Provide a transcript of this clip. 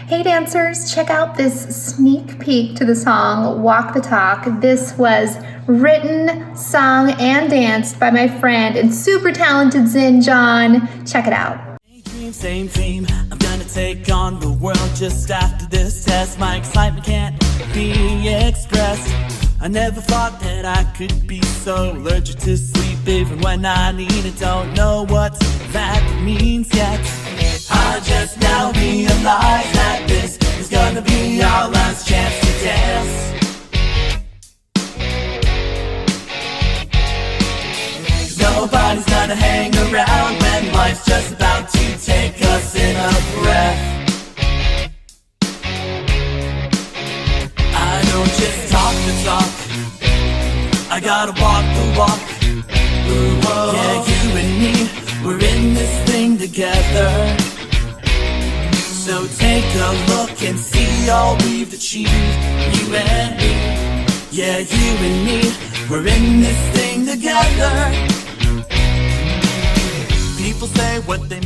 Hey dancers, check out this sneak peek to the song Walk the Talk. This was written, sung, and danced by my friend and super talented Zin John. Check it out. Same dream, I'm gonna take on the world just after this test. My excitement can't be expressed. I never thought that I could be so allergic to sleep even when I need it. Don't know what that means yet. I just now realize that this is gonna be our last chance to dance. 'Cause nobody's gonna hang around when life's just about to take us in a breath. I don't just talk the talk, I gotta walk the walk. Yeah, you and me, we're in this thing together. So take a look and see all we've achieved, you and me. Yeah, you and me, we're in this thing together. People say what they